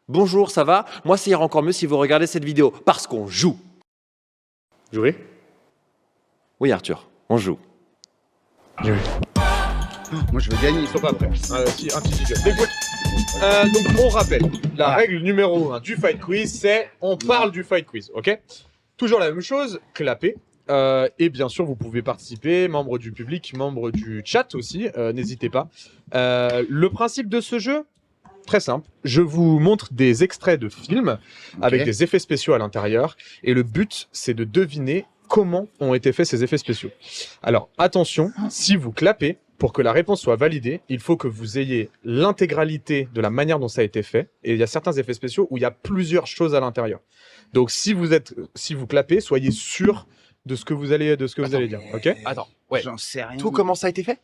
Bonjour, ça va? Moi, ça ira encore mieux si vous regardez cette vidéo, parce qu'on joue. Jouer? Oui, Arthur, on joue. Moi, je veux gagner. Ils sont pas prêts. Un petit jingle. Écoute, donc on rappelle, la règle numéro 1 du Fight Quiz, c'est on parle du Fight Quiz, ok? Toujours la même chose, clapez. Et bien sûr, vous pouvez participer, membres du public, membres du chat aussi, n'hésitez pas. Le principe de ce jeu, très simple. Je vous montre des extraits de films avec des effets spéciaux à l'intérieur. Et le but, c'est de deviner comment ont été faits ces effets spéciaux. Alors, attention, si vous clapez, pour que la réponse soit validée, il faut que vous ayez l'intégralité de la manière dont ça a été fait. Et il y a certains effets spéciaux où il y a plusieurs choses à l'intérieur. Donc, si vous clapez, soyez sûr de ce que vous allez dire. Ok? Attends, ouais. J'en sais rien. Tout comment ça a été fait?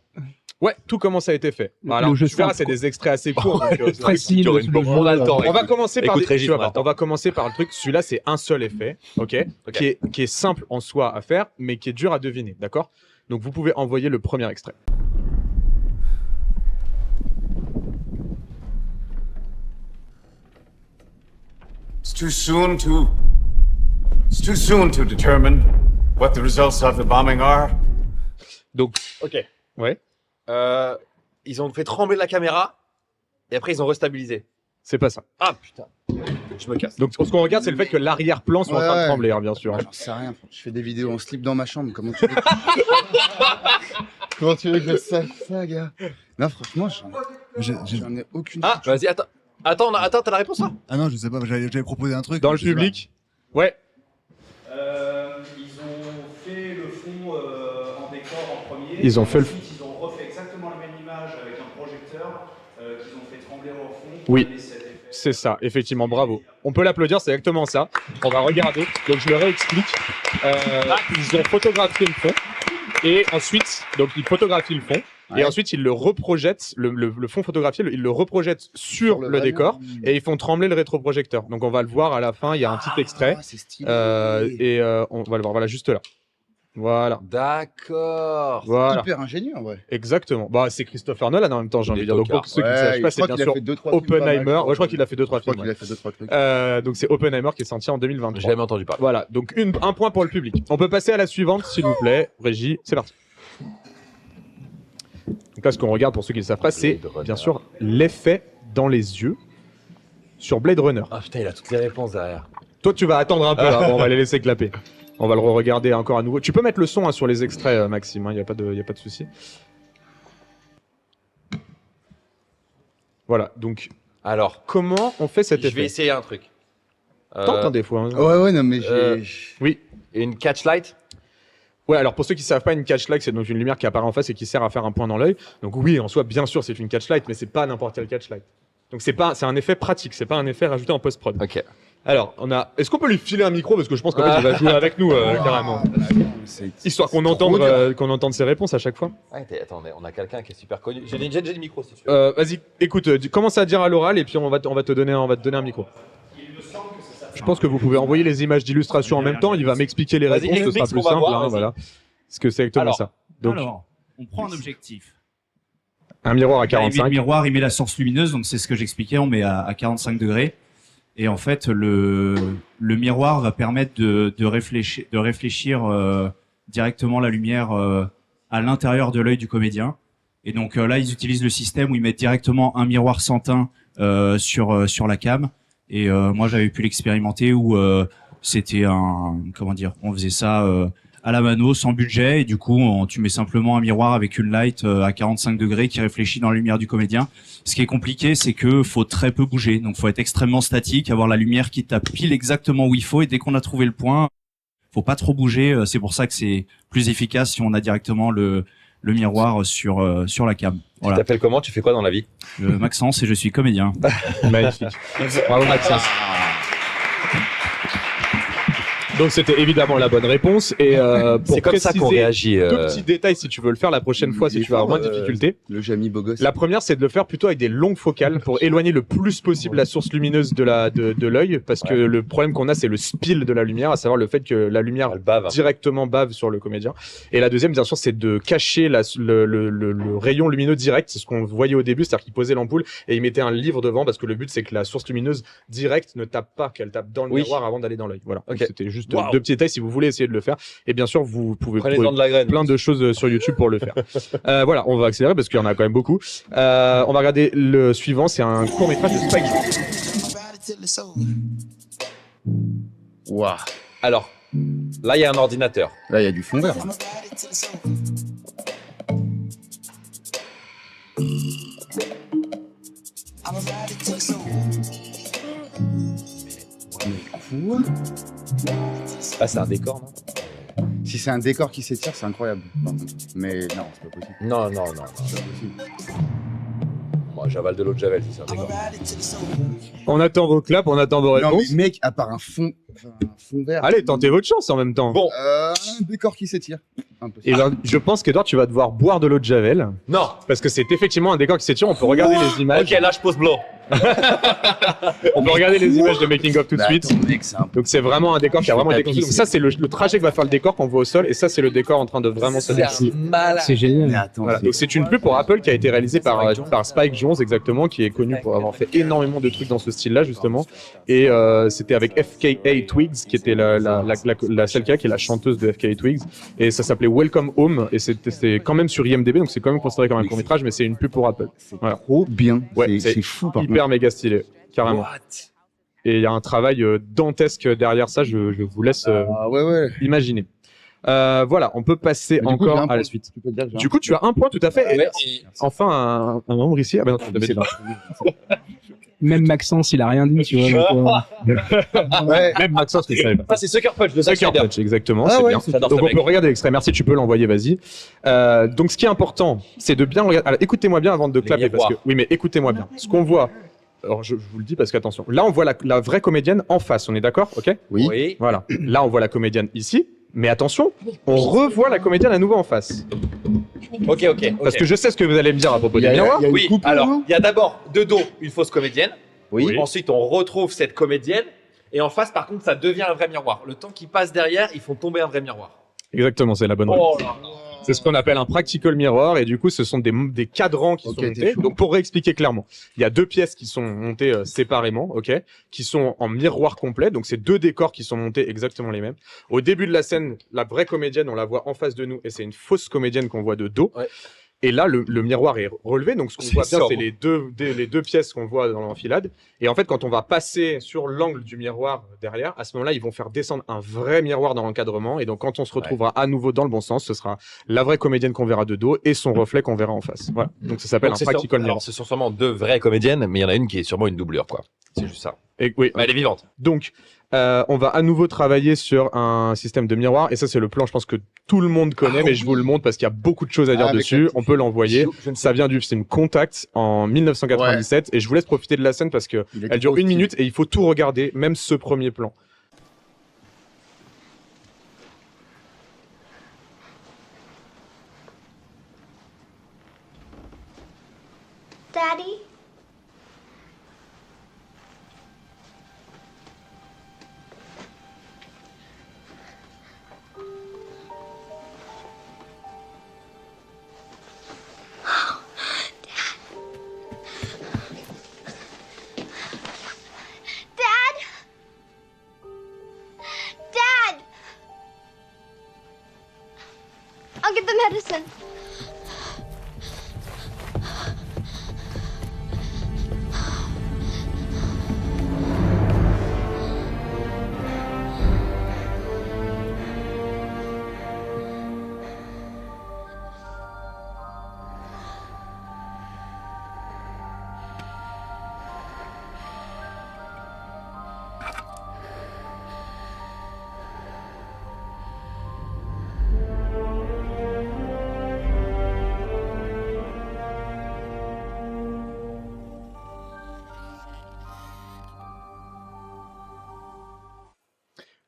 Ouais, tout comment ça a été fait. Alors, tu verras, c'est des extraits assez courts. Facile. On a le temps. On va commencer par Écoute, Régis, on va commencer par le truc. Celui-là, c'est un seul effet, ok, qui est simple en soi à faire, mais qui est dur à deviner, d'accord? Donc, vous pouvez envoyer le premier extrait. It's too soon to determine what the results of the bombing are. Donc, Ok. ouais, Ils ont fait trembler la caméra et après ils ont restabilisé. c'est pas ça. Ah putain, je me casse. Donc, ce qu'on regarde, c'est le fait que l'arrière-plan soit en train de trembler, hein, bien sûr. J'en sais rien. Je fais des vidéos en slip dans ma chambre. Comment tu veux Comment tu veux que je sache ça, gars? Non, franchement, j'en ai aucune. Ah, vas-y, attends. Attends, t'as la réponse là? Ah non, je sais pas, j'avais proposé un truc. Dans le je sais pas. public, ouais. Ils ont fait le fond en décor en premier. Ils ont fait le- Ensuite, ils ont refait exactement la même image avec un projecteur qu'ils ont fait trembler au fond. Oui. Et cet effet. C'est ça, effectivement, bravo. On peut l'applaudir, c'est exactement ça. On va regarder. Donc je le réexplique. Ils ont photographié le fond. Et ensuite, donc ils photographient le fond. Ouais. Et ensuite, ils le reprojettent, le fond photographié, ils le reprojettent sur le décor. Et ils font trembler le rétroprojecteur. Donc on va le voir à la fin, il y a un petit extrait. Ah, c'est stylé. On va le voir, voilà, juste là. Voilà. D'accord. Voilà. Hyper ingénieux, en vrai. Exactement. Bah, c'est Christopher Nolan en même temps, j'ai envie de dire. Donc pour ceux qui ne savent pas, c'est bien sûr Oppenheimer. Ouais, je crois qu'il a fait 2-3 films. Il a fait 2-3 trucs. Donc c'est Oppenheimer qui est sorti en J'ai 2023. jamais entendu parler. Voilà, donc un point pour le public. On peut passer à la suivante, s'il vous plaît. Régie, c'est parti. Donc là, ce qu'on regarde, pour ceux qui ne le savent pas, c'est bien sûr l'effet dans les yeux sur Blade Runner. Ah putain, il a toutes les réponses derrière. Toi, tu vas attendre un peu, là. Bon, on va les laisser clapper. On va le regarder encore à nouveau. Tu peux mettre le son sur les extraits, Maxime, il n'y a pas de souci. Voilà, donc Alors, comment on fait cet je effet? vais essayer un truc. Tente des fois. Hein. Ouais, non, mais Oui. Une catchlight. Ouais, alors pour ceux qui savent pas, une catchlight, c'est donc une lumière qui apparaît en face et qui sert à faire un point dans l'œil. Donc oui, en soi, bien sûr, c'est une catchlight, mais c'est pas n'importe quelle catchlight. Donc c'est un effet pratique, c'est pas un effet rajouté en post-prod. Ok. Alors, est-ce qu'on peut lui filer un micro parce que je pense qu'en fait, il va jouer avec nous carrément. Histoire qu'on entende ses réponses à chaque fois. Ah, attendez, on a quelqu'un qui est super connu. J'ai des micros si tu veux. Vas-y, écoute, commence à dire à l'oral et puis on va te donner un micro. Je pense que vous pouvez envoyer les images d'illustration en même temps. Il va m'expliquer les Vas-y, réponses, ce explique sera ce plus qu'on va simple. voir, Hein, vas-y. voilà. Parce que c'est exactement Alors. ça. Donc, Alors, on prend un objectif. un miroir à Là, il met 45. le miroir, il met la source lumineuse, donc c'est ce que j'expliquais, on met à 45 degrés. Et en fait, le miroir va permettre de réfléchir directement la lumière à l'intérieur de l'œil du comédien. Et donc là, ils utilisent le système où ils mettent directement un miroir sans teint sur la cam. Et moi, j'avais pu l'expérimenter où c'était on faisait ça à la mano, sans budget, et du coup, tu mets simplement un miroir avec une light à 45 degrés qui réfléchit dans la lumière du comédien. Ce qui est compliqué, c'est que faut très peu bouger, donc faut être extrêmement statique, avoir la lumière qui tape pile exactement où il faut, et dès qu'on a trouvé le point, faut pas trop bouger. C'est pour ça que c'est plus efficace si on a directement le miroir sur la cam. Tu Voilà. t'appelles comment? Tu fais quoi dans la vie? Maxence, et je suis comédien. Magnifique. Bravo Maxence. Donc c'était évidemment la bonne réponse. Et pour C'est comme ça qu'on préciser réagit. deux petits détails si tu veux le faire la prochaine fois, si Il est tu vas avoir fort, moins de difficultés. Le Jamy beau gosse. La première, c'est de le faire plutôt avec des longues focales pour éloigner le plus possible la source lumineuse de l'œil, parce que le problème qu'on a, c'est le spill de la lumière, à savoir le fait que la lumière Elle bave. directement bave sur le comédien. Et la deuxième, bien sûr, c'est de cacher le rayon lumineux direct. C'est ce qu'on voyait au début, c'est-à-dire qu'il posait l'ampoule et il mettait un livre devant, parce que le but, c'est que la source lumineuse directe ne tape pas, qu'elle tape dans le Oui. miroir avant d'aller dans l'œil. Voilà. Ok. Donc, c'était juste Wow. deux petits détails si vous voulez essayer de le faire. Et bien sûr, vous pouvez Prenez-en de la graine. plein de choses sur YouTube pour le faire. Voilà, on va accélérer parce qu'il y en a quand même beaucoup. On va regarder le suivant, c'est un court métrage de Spike Jonze. Waouh. Alors, là, il y a un ordinateur. Là, il y a du fond vert. Quoi? Ah, c'est un décor, non? Si c'est un décor qui s'étire, c'est incroyable. par contre. Mais non, c'est pas possible. Non, non, non. C'est pas possible. Moi, j'avale de l'eau de Javel si c'est un décor. On attend vos claps, on attend vos Non, réponses. mais mec, à part un fond vert. Allez, tentez votre chance en même temps. Bon. Un décor qui s'étire. Impossible. Et ben, je pense qu'Edouard, tu vas devoir boire de l'eau de Javel. Non. Parce que c'est effectivement un décor qui s'étire. On peut regarder les images. Ok, là, je pose blow. On peut regarder les images de making of tout de Bah, suite. attends, mec, c'est un Donc c'est vraiment un décor qui a vraiment été construit. Donc ça, c'est le trajet que va faire le décor qu'on voit au sol. Et ça, c'est le décor en train de vraiment se dérouler. C'est génial. Mais attends, Voilà. Donc c'est une pub pour Apple qui a été réalisée par Spike Jonze exactement, qui est connu pour avoir fait énormément de trucs dans ce style-là justement. Et c'était avec FKA Twigs, qui était celle qui est la chanteuse de FKA Twigs. Et ça s'appelait Welcome Home. Et c'était quand même sur IMDb, donc c'est quand même considéré comme un court métrage, mais c'est une pub pour Apple. Voilà. trop bien. Ouais, c'est fou par contre. Hyper méga stylé, carrément. Et il y a un travail dantesque derrière ça. Je vous laisse Ah ouais. imaginer. Voilà, on peut passer Mais du coup, j'ai encore un à la point. suite. Tu peux dire que j'ai Du coup, tu as un point tout à fait. Et Ouais. enfin, un membre ici. Ah ben non, tu l'avais C'est déjà. Même Maxence, il a rien dit, tu vois. Ouais. Même Maxence, tu savais pas. Ça, c'est Sucker Punch de Sucker Zack Punch, exactement, Ah c'est ouais, bien. J'adore Donc ce on mec. peut regarder l'extrait. Merci, tu peux l'envoyer, vas-y. Donc ce qui est important, c'est de bien regarder. Alors écoutez-moi bien avant de clapper, parce que miroirs. oui, mais écoutez-moi bien. Ce qu'on voit. Alors je vous le dis parce qu'attention. Là, on voit la vraie comédienne en face. On est d'accord, ok? Oui. Oui. Voilà. Là, on voit la comédienne ici. Mais attention, on revoit la comédienne à nouveau en face. Ok, ok. Parce que je sais ce que vous allez me dire à propos des miroirs. il y a une Oui, coupe, alors, non il y a d'abord de dos une fausse comédienne. Oui. Ensuite, on retrouve cette comédienne. Et en face, par contre, ça devient un vrai miroir. Le temps qui passe derrière, ils font tomber un vrai miroir. Exactement, c'est la bonne réponse. Oh là là. C'est ce qu'on appelle un practical mirror, et du coup, ce sont des cadrans qui Ok, sont t'es montés. chaud. Donc, pour réexpliquer clairement, il y a deux pièces qui sont montées séparément, ok, qui sont en miroir complet. Donc, c'est deux décors qui sont montés exactement les mêmes. Au début de la scène, la vraie comédienne, on la voit en face de nous, et c'est une fausse comédienne qu'on voit de dos. Ouais. Et là, le miroir est relevé. Donc, ce qu'on C'est voit bien, ça. c'est les deux pièces qu'on voit dans l'enfilade. Et en fait, quand on va passer sur l'angle du miroir derrière, à ce moment-là, ils vont faire descendre un vrai miroir dans l'encadrement. Et donc, quand on se retrouvera à nouveau dans le bon sens, ce sera la vraie comédienne qu'on verra de dos et son reflet qu'on verra en face. Voilà. Donc, ça s'appelle Donc, un c'est practical mirror. alors, ce sont sûrement deux vraies comédiennes, mais il y en a une qui est sûrement une doublure, quoi. C'est juste ça. Et, oui. Mais elle est vivante. Donc, on va à nouveau travailler sur un système de miroir. Et ça, c'est le plan, je pense que tout le monde connaît, mais je vous le montre parce qu'il y a beaucoup de choses à dire avec dessus. la- On peut l'envoyer. Je ne sais Ça vient du film Contact en 1997. Et je vous laisse profiter de la scène parce que Il était elle dure trop 1 stylé. minute et il faut tout regarder, même ce premier plan. Daddy? Dad? Dad! I'll get the medicine.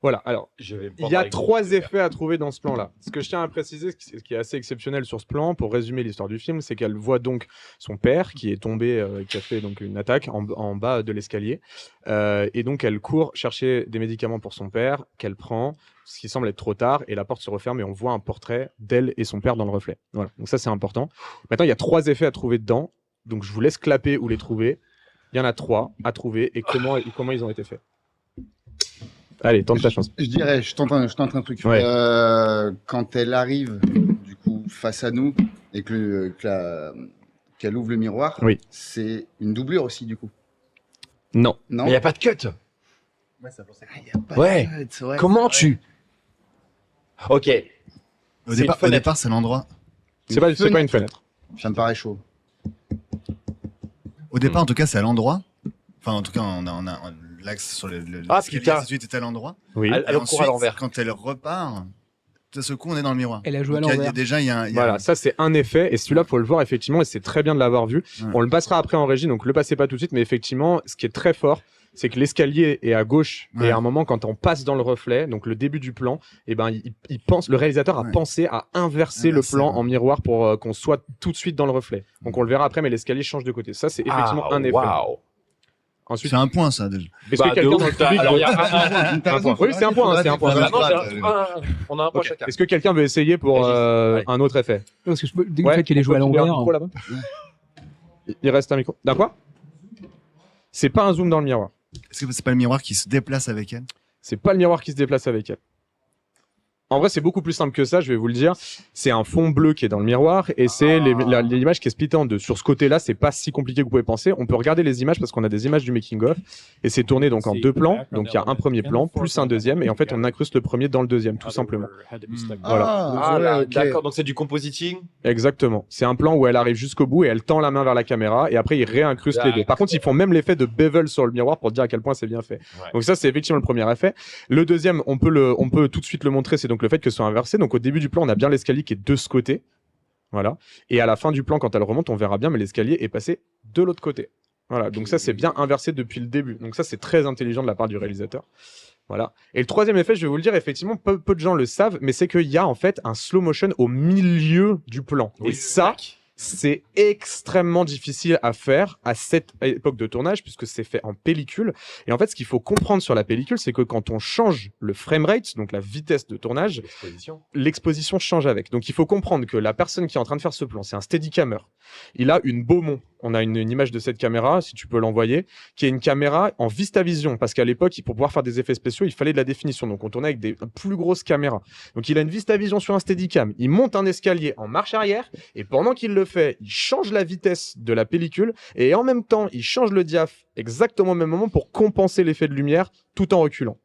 Voilà, alors, Je vais il y a 3 effets à trouver dans ce plan-là. Ce que je tiens à préciser, ce qui est assez exceptionnel sur ce plan, pour résumer l'histoire du film, c'est qu'elle voit donc son père qui est tombé, qui a fait donc une attaque en bas de l'escalier. Et donc, elle court chercher des médicaments pour son père, qu'elle prend, ce qui semble être trop tard, et la porte se referme et on voit un portrait d'elle et son père dans le reflet. Voilà, donc ça, c'est important. Maintenant, il y a 3 effets à trouver dedans. Donc, je vous laisse clapper ou les trouver. Il y en a 3 à trouver et comment ils ont été faits. Allez, tente ta chance. Je dirais, je tente un truc. Ouais. Quand elle arrive, du coup, face à nous, et qu'elle ouvre le miroir, Oui. c'est une doublure aussi, du coup. Non. Non. Mais il n'y a pas de cut. Ouais, ça pensait. Ah, y a pas Ouais. de cut, ouais, Comment c'est vrai. tu. Ok. Au C'est une fenêtre. départ, c'est l'endroit. C'est pas une fenêtre. Ça me paraît chaud. Au départ, en tout cas, c'est à l'endroit. Enfin, en tout cas, on a l'axe sur Ah, l'escalier, putain. ainsi de suite est à l'endroit. Oui. Elle Et court à ensuite, l'envers. quand elle repart, de ce coup, on est dans le miroir. Elle a joué à Donc, l'envers. Déjà, il y a Voilà, ça c'est un effet, et celui-là faut le voir effectivement, et c'est très bien de l'avoir vu. Ouais. On le passera après en régie, donc le passez pas tout de suite, mais effectivement, ce qui est très fort, c'est que l'escalier est à gauche, Ouais. et à un moment, quand on passe dans le reflet, donc le début du plan, et ben il pense, le réalisateur a Ouais. pensé à inverser le Inverser, plan ouais. en miroir pour qu'on soit tout de suite dans le reflet. Donc on le verra après, mais l'escalier change de côté. Ça c'est effectivement un effet. Waouh. Ensuite, C'est un point, ça, déjà. est-ce que Bah, quelqu'un de dans le ouf, public alors, veut- il y a T'as raison, Oui, c'est un point, c'est un point. Ah non, Faudra- on a un point Ok. chacun. Est-ce que quelqu'un veut essayer pour Allez. un autre effet? Parce que dès que le fait qu'elle ait joué à on peut filer un l'envers. micro là-bas. Il reste un micro. D'un quoi? C'est pas un zoom dans le miroir. Est-ce que c'est pas le miroir qui se déplace avec elle? C'est pas le miroir qui se déplace avec elle. En vrai, c'est beaucoup plus simple que ça, je vais vous le dire. C'est un fond bleu qui est dans le miroir et c'est l'image qui est splittée en deux. Sur ce côté-là, c'est pas si compliqué que vous pouvez penser. On peut regarder les images parce qu'on a des images du making-of et c'est tourné donc en 2 plans. Donc il y a un premier plan plus un deuxième et en fait on incruste le premier dans le deuxième, tout simplement. Voilà. Ah, là, ouais, ok. d'accord, donc c'est du compositing. Exactement. C'est un plan où elle arrive jusqu'au bout et elle tend la main vers la caméra et après ils réincrustent les deux. Par contre, ils font même l'effet de bevel sur le miroir pour dire à quel point c'est bien fait. Ouais. Donc ça, c'est effectivement le premier effet. Le deuxième, on peut tout de suite le montrer, c'est donc le fait que ce soit inversé. Donc au début du plan, on a bien l'escalier qui est de ce côté. Voilà. Et à la fin du plan, quand elle remonte, on verra bien, mais l'escalier est passé de l'autre côté. Voilà. Donc ça, c'est bien inversé depuis le début. Donc ça, c'est très intelligent de la part du réalisateur. Voilà. Et le troisième effet, je vais vous le dire, effectivement, peu de gens le savent, mais c'est qu'il y a en fait un slow motion au milieu du plan. Et ça, c'est extrêmement difficile à faire à cette époque de tournage puisque c'est fait en pellicule. Et en fait, ce qu'il faut comprendre sur la pellicule, c'est que quand on change le framerate, donc la vitesse de tournage, l'exposition change avec. Donc il faut comprendre que la personne qui est en train de faire ce plan, c'est un Steadicammer. Il a une Beaumont. On a une image de cette caméra, si tu peux l'envoyer, qui est une caméra en VistaVision, parce qu'à l'époque, pour pouvoir faire des effets spéciaux, il fallait de la définition. Donc on tournait avec des plus grosses caméras. Donc il a une VistaVision sur un Steadicam. Il monte un escalier en marche arrière, et pendant qu'il le fait, il change la vitesse de la pellicule, et en même temps, il change le diaph exactement au même moment pour compenser l'effet de lumière tout en reculant.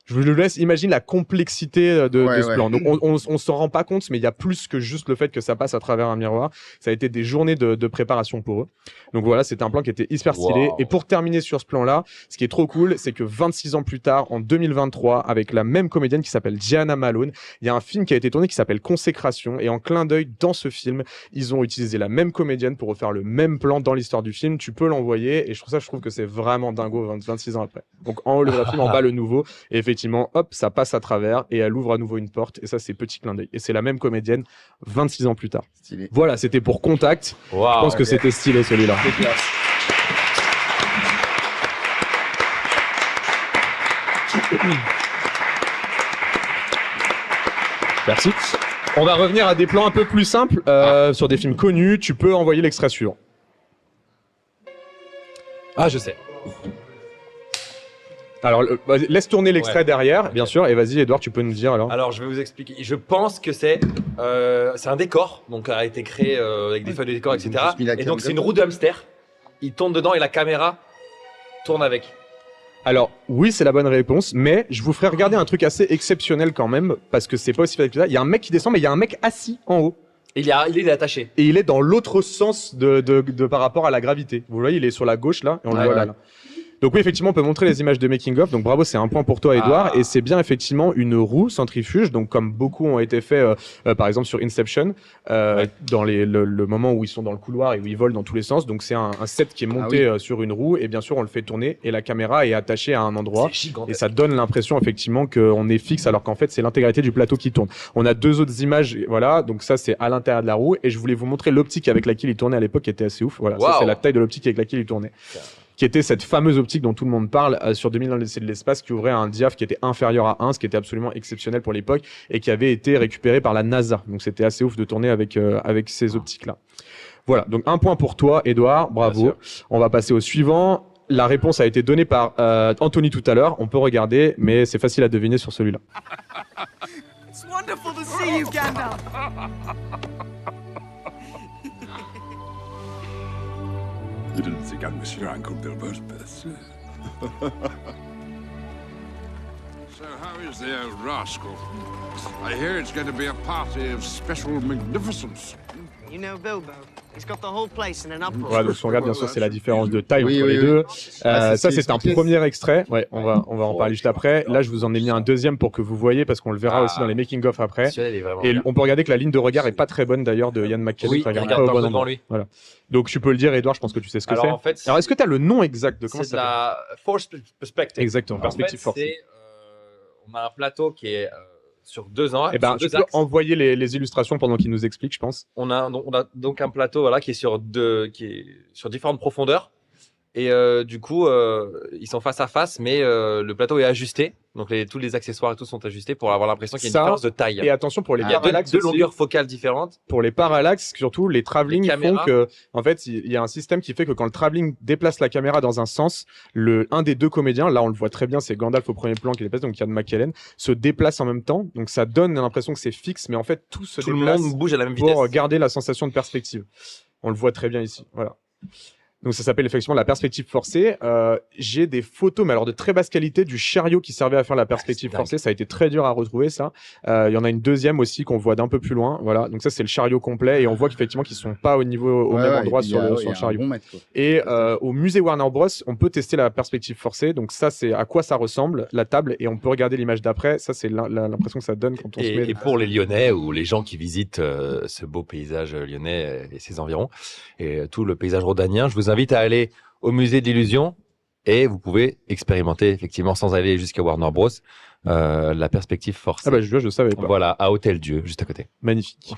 Je vous laisse imaginer la complexité de ce plan. Donc on s'en rend pas compte, mais il y a plus que juste le fait que ça passe à travers un miroir. Ça a été des journées de préparation pour eux. Donc voilà, c'était un plan qui était hyper stylé. Wow. Et pour terminer sur ce plan-là, ce qui est trop cool, c'est que 26 ans plus tard, en 2023, avec la même comédienne qui s'appelle Gianna Malone, il y a un film qui a été tourné qui s'appelle Consécration. Et en clin d'œil, dans ce film, ils ont utilisé la même comédienne pour refaire le même plan dans l'histoire du film. Tu peux l'envoyer. Et je trouve que c'est vraiment dingo 26 ans après. Donc en haut le vrai film, en bas le nouveau. Et effectivement, hop, ça passe à travers et elle ouvre à nouveau une porte. Et ça, c'est petit clin d'œil. Et c'est la même comédienne 26 ans plus tard. Stylé. Voilà, c'était pour Contact. Wow, Je pense que c'était stylé celui-là. Merci. On va revenir à des plans un peu plus simples sur des films connus. Tu peux envoyer l'extrait suivant. Ah, je sais. Alors, laisse tourner l'extrait derrière, bien sûr. Et vas-y, Edouard, tu peux nous dire alors. Alors, je vais vous expliquer. Je pense que c'est un décor, donc a été créé avec des feuilles de décor, etc. Ils ont mis la Et donc, cam c'est une comme roue de hamster. Il tourne dedans et la caméra tourne avec. Alors, oui, c'est la bonne réponse, mais je vous ferai regarder un truc assez exceptionnel quand même, parce que c'est pas aussi facile que ça. Il y a un mec qui descend, mais il y a un mec assis en haut. Il est attaché. Et il est dans l'autre sens de par rapport à la gravité. Vous voyez, il est sur la gauche là, et on le Ouais, voit ouais. là. Donc oui, effectivement, on peut montrer les images de making of. Donc bravo, c'est un point pour toi, Edouard. Et c'est bien effectivement une roue centrifuge. Donc comme beaucoup ont été faits, par exemple sur Inception, dans le moment où ils sont dans le couloir et où ils volent dans tous les sens. Donc c'est un set qui est monté sur une roue et bien sûr on le fait tourner et la caméra est attachée à un endroit. Et ça donne l'impression effectivement qu'on est fixe alors qu'en fait c'est l'intégralité du plateau qui tourne. On a deux autres images, voilà. Donc ça c'est à l'intérieur de la roue et je voulais vous montrer l'optique avec laquelle il tournait à l'époque qui était assez ouf. Voilà, ça c'est la taille de l'optique avec laquelle il tournait. Qui était cette fameuse optique dont tout le monde parle sur 2000 dans l'Odyssée de l'espace, qui ouvrait un diaph qui était inférieur à 1, ce qui était absolument exceptionnel pour l'époque, et qui avait été récupéré par la NASA. Donc c'était assez ouf de tourner avec ces optiques-là. Voilà, donc un point pour toi, Edouard, bravo. On va passer au suivant. La réponse a été donnée par Anthony tout à l'heure, on peut regarder, mais c'est facile à deviner sur celui-là. It's wonderful to see you, Gandalf. You didn't think I'd miss your Uncle Bilbo's birthday. So how is the old rascal? I hear it's going to be a party of special magnificence. You know Bilbo. He's got the whole place in an uproar. Voilà, donc si on regarde, bien sûr, c'est la différence de taille entre les deux. Ça, c'est un premier extrait. Ouais, on va en parler juste après. Là, je vous en ai mis un deuxième pour que vous voyez, parce qu'on le verra aussi dans les making-of après. Et on peut regarder que la ligne de regard est pas très bonne d'ailleurs de Ian McKellen. Oui, il regarde pas devant lui. Voilà. Donc tu peux le dire, Edouard, je pense que tu sais ce que c'est. Alors en fait, alors est-ce que tu as le nom exact de comment c'est la force perspective. Exactement, perspective force. On a un plateau qui est sur 2 ans. Eh ben, tu peux envoyer les illustrations pendant qu'il nous explique, je pense. On a donc un plateau voilà qui est sur différentes profondeurs. Et du coup, ils sont face à face, mais le plateau est ajusté. Donc tous les accessoires et tout sont ajustés pour avoir l'impression qu'il y a une différence de taille. Et attention pour les parallaxes, deux longueurs focales différentes. Pour les parallaxes, surtout les travelling font que, en fait, il y a un système qui fait que quand le travelling déplace la caméra dans un sens, un des deux comédiens, là on le voit très bien, c'est Gandalf au premier plan qui déplace, donc Ian McKellen, se déplace en même temps. Donc ça donne l'impression que c'est fixe, mais en fait tout se déplace. Le monde bouge à la même vitesse pour garder la sensation de perspective. On le voit très bien ici. Voilà. Donc ça s'appelle effectivement la perspective forcée. J'ai des photos, mais alors de très basse qualité, du chariot qui servait à faire la perspective forcée. Ça a été très dur à retrouver ça. Il y en a une deuxième aussi qu'on voit d'un peu plus loin. Voilà. Donc ça c'est le chariot complet et on voit qu'effectivement qu'ils sont pas au même endroit sur le chariot. Et au musée Warner Bros, on peut tester la perspective forcée. Donc ça c'est à quoi ça ressemble la table et on peut regarder l'image d'après. Ça c'est l'impression que ça donne quand on se met. Et pour les Lyonnais ou les gens qui visitent ce beau paysage lyonnais et ses environs et tout le paysage rhodanien, je vous invite à aller au musée de l'illusion et vous pouvez expérimenter effectivement sans aller jusqu'à Warner Bros la perspective forcée. Ah bah je savais pas. Voilà, à Hôtel Dieu juste à côté. Magnifique.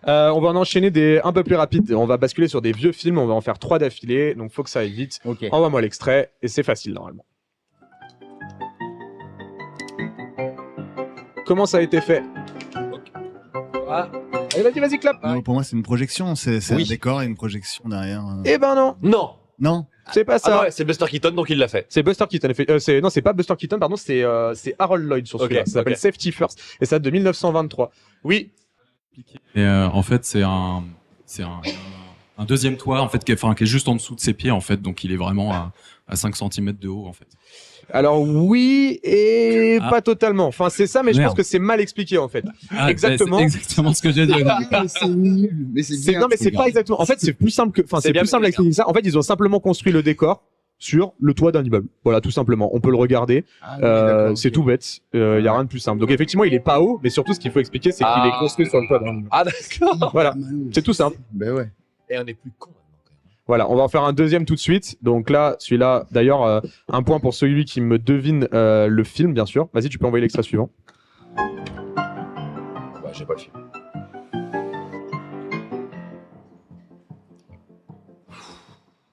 On va en enchaîner un peu plus rapides. On va basculer sur des vieux films. On va en faire 3 d'affilée. Donc faut que ça aille vite. Okay. Envoie-moi l'extrait et c'est facile normalement. Comment ça a été fait? Allez, vas-y, clap. Non, pour moi, c'est une projection. C'est un décor et une projection derrière. Eh ben non. Non. C'est pas ça. Ah non, c'est Buster Keaton, donc il l'a fait. C'est Buster Keaton. Non, c'est pas Buster Keaton, pardon, c'est Harold Lloyd sur celui-là. Ça s'appelle Safety First. Et ça date de 1923. Oui. Et en fait, c'est un deuxième toit, en fait, qui est juste en dessous de ses pieds, en fait. Donc, il est vraiment à 5 cm de haut, en fait. Alors oui et pas totalement. Enfin c'est ça, mais je pense que c'est mal expliqué en fait. Exactement. C'est exactement ce que j'ai dit. C'est nul. Mais c'est bien. Non mais c'est pas exactement. En fait c'est plus simple que. Enfin c'est plus simple à expliquer que ça. En fait ils ont simplement construit le décor sur le toit d'un immeuble. Voilà tout simplement. On peut le regarder. C'est tout bête. Il y a rien de plus simple. Donc effectivement il est pas haut, mais surtout ce qu'il faut expliquer c'est qu'il est construit sur le toit d'un immeuble. Ah d'accord. Voilà. C'est tout simple. Ben ouais. Et on est plus con. Voilà, on va en faire un deuxième tout de suite. Donc là, celui-là, d'ailleurs, un point pour celui qui me devine le film, bien sûr. Vas-y, tu peux envoyer l'extrait suivant. Bah, j'ai pas le film.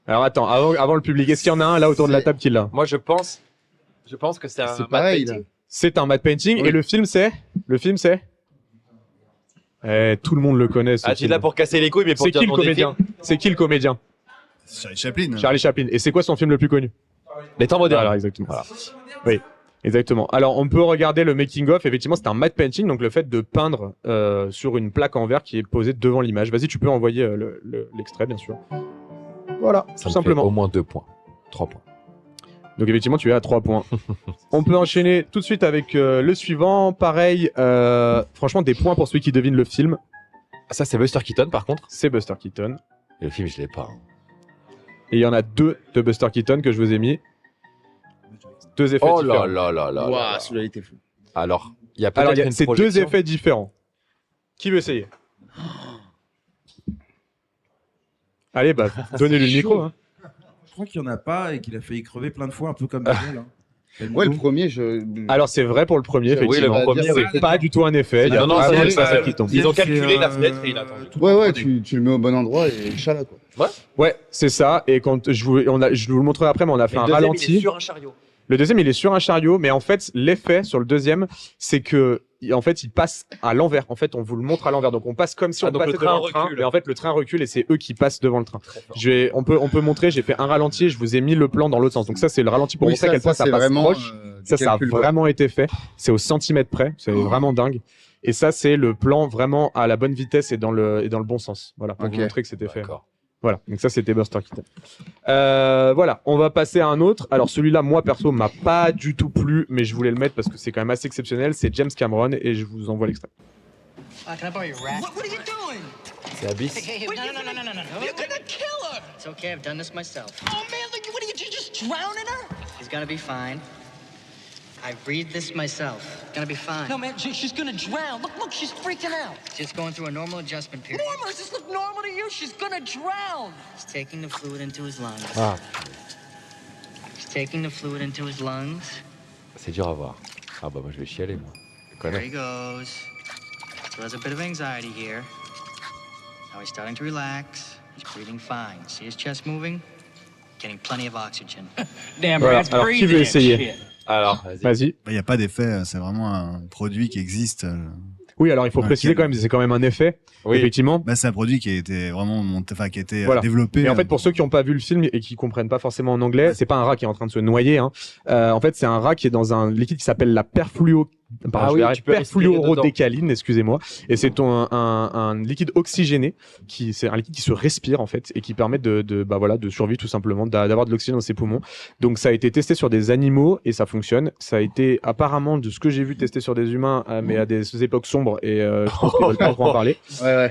Alors attends, avant le public, est-ce qu'il y en a un là autour de la table qui l'a? Moi, je pense que c'est un pareil, matte painting. C'est un matte painting. Oui. Et le film, c'est tout le monde le connaît. Ah, tu es là pour casser les couilles, mais pour c'est qui le comédien? C'est qui le comédien? Charlie Chaplin. Charlie Chaplin. Et c'est quoi son film le plus connu? Les temps modernes. Alors, exactement. Voilà. Oui, exactement. Alors, on peut regarder le making of. Effectivement, c'est un matte painting, donc le fait de peindre sur une plaque en verre qui est posée devant l'image. Vas-y, tu peux envoyer l'extrait, bien sûr. Voilà, ça tout simplement. Fait au moins 2 points, 3 points. Donc effectivement, tu es à 3 points. On peut enchaîner tout de suite avec le suivant. Pareil, franchement, des points pour celui qui devine le film. Ça, c'est Buster Keaton, par contre. C'est Buster Keaton. Et le film, je l'ai pas. Et il y en a 2 de Buster Keaton que je vous ai mis. 2 effets Oh différents. là là là là. Waouh, celui-là il était fou. Alors, il y a Alors, peut-être une c'est 2 projection. effets différents. Qui veut essayer? Allez, bah, donnez-lui le micro. Hein. Je crois qu'il y en a pas et qu'il a failli crever plein de fois, un peu comme Daniel. Hein. Ouais, le premier, Alors, c'est vrai pour le premier, effectivement. le premier, oui. C'est pas du tout un effet. Il y a Non, non, vraiment c'est- une facette qui tombe. Ils ont calculé la fenêtre et il attend. Ouais, tu le mets au bon endroit et Inch'Allah, quoi. Ouais, c'est ça. Et quand je vous le montrerai après, mais on a fait un ralenti. sur un chariot. Le deuxième, il est sur un chariot, mais en fait, l'effet sur le deuxième, c'est que, en fait, il passe à l'envers. En fait, on vous le montre à l'envers. Donc, on passe comme si on donc passait le train devant le train. recule. Mais en fait, le train recule et c'est eux qui passent devant le train. On peut montrer, j'ai fait un ralenti et je vous ai mis le plan dans l'autre sens. Donc, ça, c'est le ralenti pour Oui, montrer à quel point ça c'est passe vraiment, proche. du Ça a calcul, quoi. vraiment été fait. C'est au centimètre près. C'est vraiment dingue. Et ça, c'est le plan vraiment à la bonne vitesse et dans le bon sens. Voilà, pour vous montrer que c'était fait. Voilà, donc ça c'était Buster Keaton. Voilà, on va passer à un autre. Alors celui-là, moi perso, m'a pas du tout plu, mais je voulais le mettre parce que c'est quand même assez exceptionnel. C'est James Cameron et je vous envoie l'extrait. Can I borrow your rat? What are you doing? C'est Abyss. Hey, no. You're gonna kill her! It's okay, I've done this myself. Oh man, what are you just drowning her? She's gonna be fine. I breathed this myself. Gonna be fine. No man, she's gonna drown. Look, she's freaking out. Just going through a normal adjustment period. Normal? Does this look normal to you? She's gonna drown. He's taking the fluid into his lungs. Ah, He's taking the fluid into his lungs. c'est dur à voir. Ah bah moi je vais chialer moi. Je There connais. he goes. So there's a bit of anxiety here. Now he's starting to relax. He's breathing fine. See his chest moving? Getting plenty of oxygen. Damn, Voilà. Brad's Alors qui breathing veut and essayer? shit. Alors, Vas-y. Il n'y a pas d'effet, c'est vraiment un produit qui existe. Oui, alors il faut préciser quand même, c'est quand même un effet. Oui. Effectivement. Bah, c'est un produit qui a été vraiment monté, enfin qui a été Voilà. développé. Et en fait, pour ceux qui n'ont pas vu le film et qui comprennent pas forcément en anglais, c'est pas un rat qui est en train de se noyer. Hein. En fait, c'est un rat qui est dans un liquide qui s'appelle la perfluorodécaline, excusez-moi. Et c'est un liquide oxygéné c'est un liquide qui se respire en fait et qui permet de survivre tout simplement, d'avoir de l'oxygène dans ses poumons. Donc ça a été testé sur des animaux et ça fonctionne. Ça a été apparemment, de ce que j'ai vu, testé sur des humains, mais à des époques sombres et je pense qu'ils veulent pas trop en parler.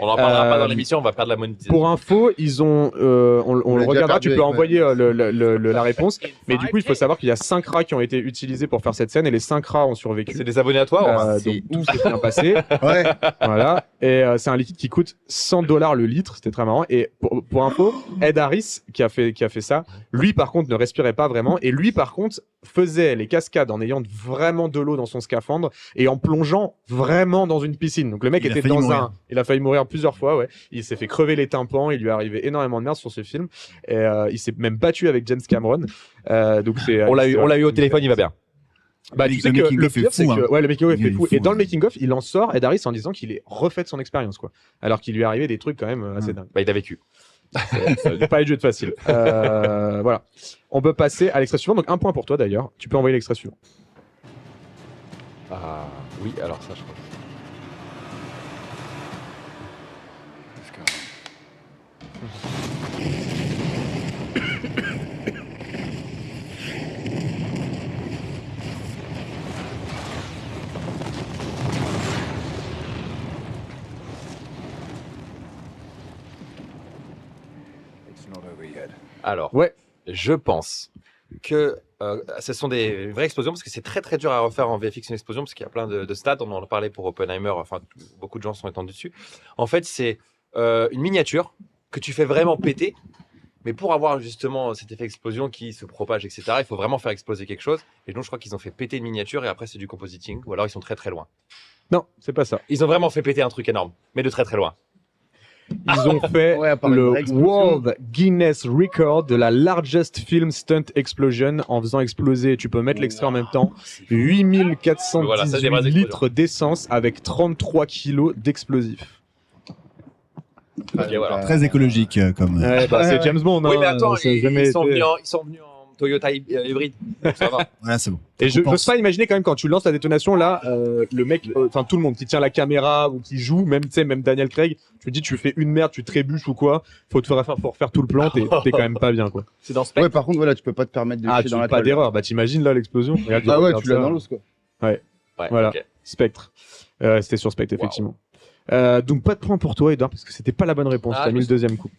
On en parlera pas dans l'émission, on va perdre la monétisation. Pour info, ils ont, on le regardera, tu peux envoyer la réponse. Mais du coup, il faut savoir qu'il y a 5 rats qui ont été utilisés pour faire cette scène et les 5 rats ont survécu. C'est des abonnés à toi donc tout s'est bien passé. Ouais. Voilà. Et c'est un liquide qui coûte $100 le litre. C'était très marrant. Et pour info, Ed Harris qui a fait ça, lui par contre ne respirait pas vraiment. Et lui par contre faisait les cascades en ayant vraiment de l'eau dans son scaphandre et en plongeant vraiment dans une piscine. Donc le mec était dans il a failli mourir plusieurs fois. Ouais. Il s'est fait crever les tympans. Il lui est arrivé énormément de merde sur ce film. Et il s'est même battu avec James Cameron. Donc on l'a eu au téléphone, il va bien. Bah, tu sais que le pire, c'est que, ouais, le making-of est fou. Et dans le hein. making-of, il en sort, Ed Harris, en disant qu'il est refait de son expérience, quoi. Alors qu'il lui est arrivé des trucs quand même assez dingues. Bah, il a vécu. Ça n'a pas été de jeu de facile. Voilà. On peut passer à l'extrait suivant. Donc, un point pour toi, d'ailleurs. Tu peux envoyer l'extrait suivant. Ah, oui, alors ça, je crois. Alors, je pense que ce sont des vraies explosions parce que c'est très très dur à refaire en VFX une explosion parce qu'il y a plein de stades. On en a parlé pour Oppenheimer, enfin beaucoup de gens sont étendus dessus. En fait, c'est une miniature que tu fais vraiment péter, mais pour avoir justement cet effet explosion qui se propage, etc., il faut vraiment faire exploser quelque chose. Et donc, je crois qu'ils ont fait péter une miniature et après c'est du compositing, ou alors ils sont très très loin. Non, c'est pas ça. Ils ont vraiment fait péter un truc énorme, mais de très très loin. Ils ont fait le World Guinness Record de la largest film stunt explosion en faisant exploser, tu peux mettre l'extrait en même temps, 8418 litres d'essence avec 33 kilos d'explosifs. Okay, voilà. Très écologique comme. Ouais, bah, c'est James Bond. Oui, mais attends, ils sont venus en Toyota hybride. Ça va. Voilà, c'est bon. Et je n'ose pas imaginer quand même quand tu lances la détonation là, le mec, enfin tout le monde qui tient la caméra ou qui joue, même tu sais, même Daniel Craig, tu dis tu fais une merde, tu trébuches ou quoi, faut refaire tout le plan, t'es quand même pas bien quoi. C'est dans Spectre. Ouais, par contre voilà, tu peux pas te permettre de chier dans la pas toile. d'erreur, bah t'imagines là l'explosion. Ah ouais, tu l'as dans l'os quoi. Ouais. Voilà. Okay. Spectre. C'était sur Spectre effectivement. Donc pas de point pour toi Edouard parce que c'était pas la bonne réponse. T'as mis le deuxième coup.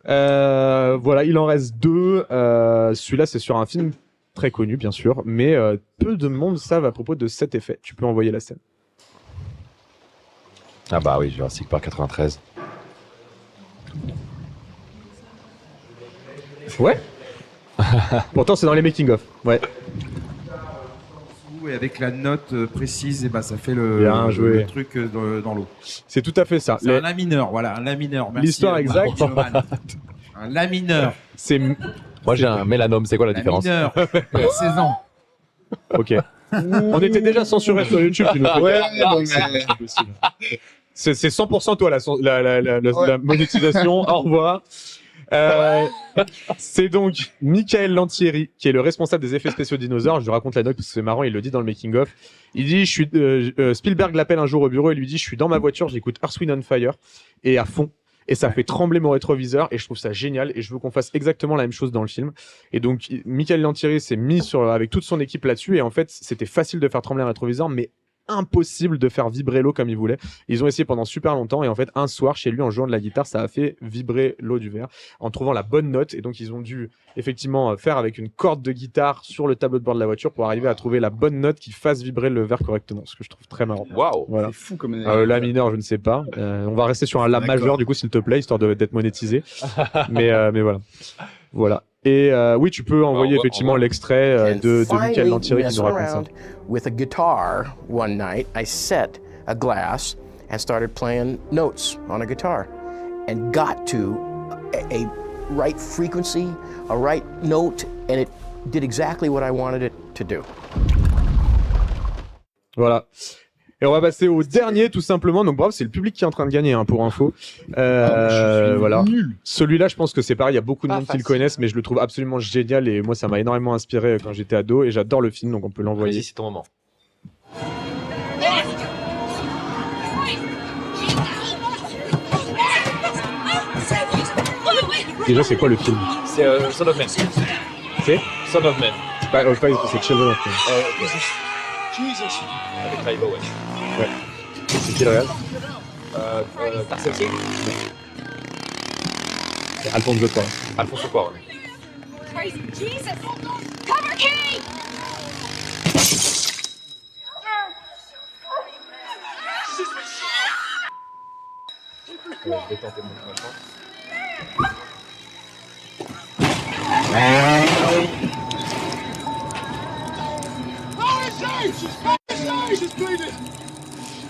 Voilà, il en reste deux. Celui-là c'est sur un film très connu bien sûr, mais peu de monde savent à propos de cet effet. Tu peux envoyer la scène. Ah bah oui, Jurassic Park 93. Ouais. Pourtant c'est dans les making of. Ouais. Et avec la note précise, et bah, ça fait le truc dans l'eau. C'est tout à fait ça. C'est un lamineur, voilà, un lamineur. Merci, L'histoire exacte. Un lamineur. Moi j'ai un mélanome, c'est quoi la différence? Lamineur. 16 ans. Ok. On était déjà censuré sur YouTube. Tu nous fais... Ouais, c'est 100% toi la monétisation. Au revoir. C'est donc Michael Lantieri qui est le responsable des effets spéciaux dinosaures. Je lui raconte la note parce que c'est marrant, il le dit dans le making of. Il dit Spielberg l'appelle un jour au bureau et lui dit je suis dans ma voiture, j'écoute Earth, Wind and Fire et à fond. Et ça fait trembler mon rétroviseur et je trouve ça génial et je veux qu'on fasse exactement la même chose dans le film. Et donc Michael Lantieri s'est mis avec toute son équipe là-dessus et en fait c'était facile de faire trembler un rétroviseur mais impossible de faire vibrer l'eau comme ils voulaient. Ils ont essayé pendant super longtemps et en fait un soir chez lui en jouant de la guitare ça a fait vibrer l'eau du verre en trouvant la bonne note et donc ils ont dû effectivement faire avec une corde de guitare sur le tableau de bord de la voiture pour arriver à trouver la bonne note qui fasse vibrer le verre correctement, ce que je trouve très marrant. Waouh, voilà. C'est fou comme La mineur je ne sais pas, on va rester sur un la majeur du coup s'il te plaît histoire d'être monétisé mais voilà. Et oui, tu peux envoyer effectivement l'extrait de Michael Lantieri qui nous raconte ça. With a guitar one night, I set a glass and started playing notes on a guitar and got to a right frequency, a right note, and it did exactly what I wanted it to do. Voilà. Et on va passer au dernier tout simplement. Donc bravo, c'est le public qui est en train de gagner pour info. Voilà. Celui-là, je pense que c'est pareil. Il y a beaucoup de monde qui le connaissent, mais je le trouve absolument génial et moi, ça m'a énormément inspiré quand j'étais ado et j'adore le film, donc on peut l'envoyer. Vas-y, c'est ton moment. Déjà, c'est quoi le film? C'est Son of Man. C'est Son of Man. C'est Children of Men. Jesus. Avec Clive Owen. Ouais. C'est qui le réel? Tarsem. C'est Alfonso Cuarón. Alfonso Cuarón. Crazy Jesus! Cover Key! Je vais tenter mon machin.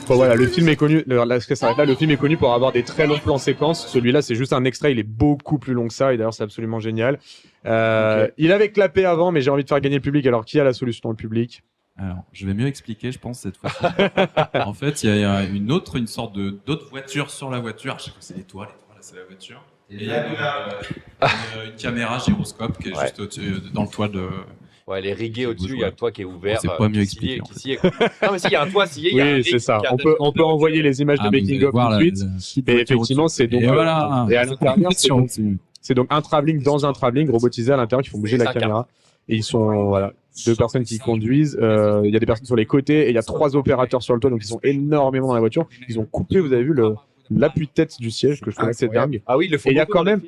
Bon, voilà, le film est connu. Le film est connu pour avoir des très longs plans séquences. Celui-là, c'est juste un extrait. Il est beaucoup plus long que ça. Et d'ailleurs, c'est absolument génial. Il avait clapé avant, mais j'ai envie de faire gagner le public. Alors, qui a la solution dans le public? Alors, je vais mieux expliquer, je pense, cette fois-ci. En fait, il y a une sorte d'autre voiture sur la voiture. Je sais pas, c'est l'étoile, là, c'est la voiture. Et il y a une caméra gyroscope qui est juste au-dessus, dans le toit de. Ouais, elle est riguée au-dessus, il y a un toit qui est ouvert. C'est pas mieux expliqué. Non, mais si, il y a un toit scié, il y a un oui, c'est ça. On peut envoyer les images de making of tout de suite. Et effectivement, c'est donc. Et voilà. Et à l'intérieur, c'est donc un travelling dans un travelling robotisé à l'intérieur qui font bouger la caméra. Et ils sont deux personnes qui conduisent. Il y a des personnes sur les côtés et il y a 3 opérateurs sur le toit, donc ils sont énormément dans la voiture. Ils ont coupé, vous avez vu l'appui-tête du siège que je trouve assez dingue. Ah oui, le et il y a quand même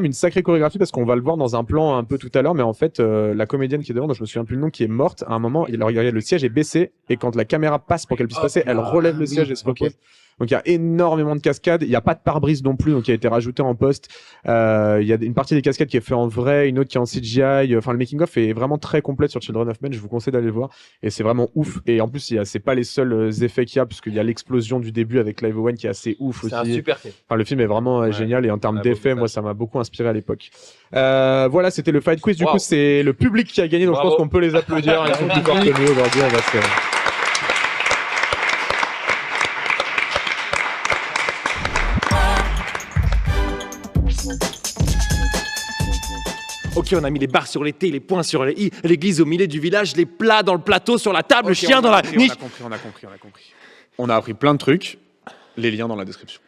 une sacrée chorégraphie parce qu'on va le voir dans un plan un peu tout à l'heure, mais en fait la comédienne qui est devant, dont je me souviens plus le nom, qui est morte, à un moment, le siège est baissé et quand la caméra passe pour qu'elle puisse passer, elle relève le siège et se repose. Donc il y a énormément de cascades, il n'y a pas de pare-brise non plus, donc qui a été rajouté en post. Il y a une partie des cascades qui est fait en vrai, une autre qui est en CGI. Enfin, le making of est vraiment très complet sur Children of Men. Je vous conseille d'aller le voir et c'est vraiment ouf. Et en plus, c'est pas les seuls effets qu'il y a, puisqu'il y a l'explosion du début avec Clive Owen qui est assez ouf aussi. C'est un super film. Enfin, le film est vraiment génial et en termes d'effets, moi, ça m'a beaucoup inspiré à l'époque. Voilà, c'était le Fight Quiz. Du coup, c'est le public qui a gagné, donc je pense qu'on peut les applaudir. Ils sont plus forts que nous aujourd'hui. On va se... Ok, on a mis les barres sur les T, les points sur les I, l'église au milieu du village, les plats dans le plateau, sur la table, le chien dans la niche. On a compris. On a appris plein de trucs. Les liens dans la description.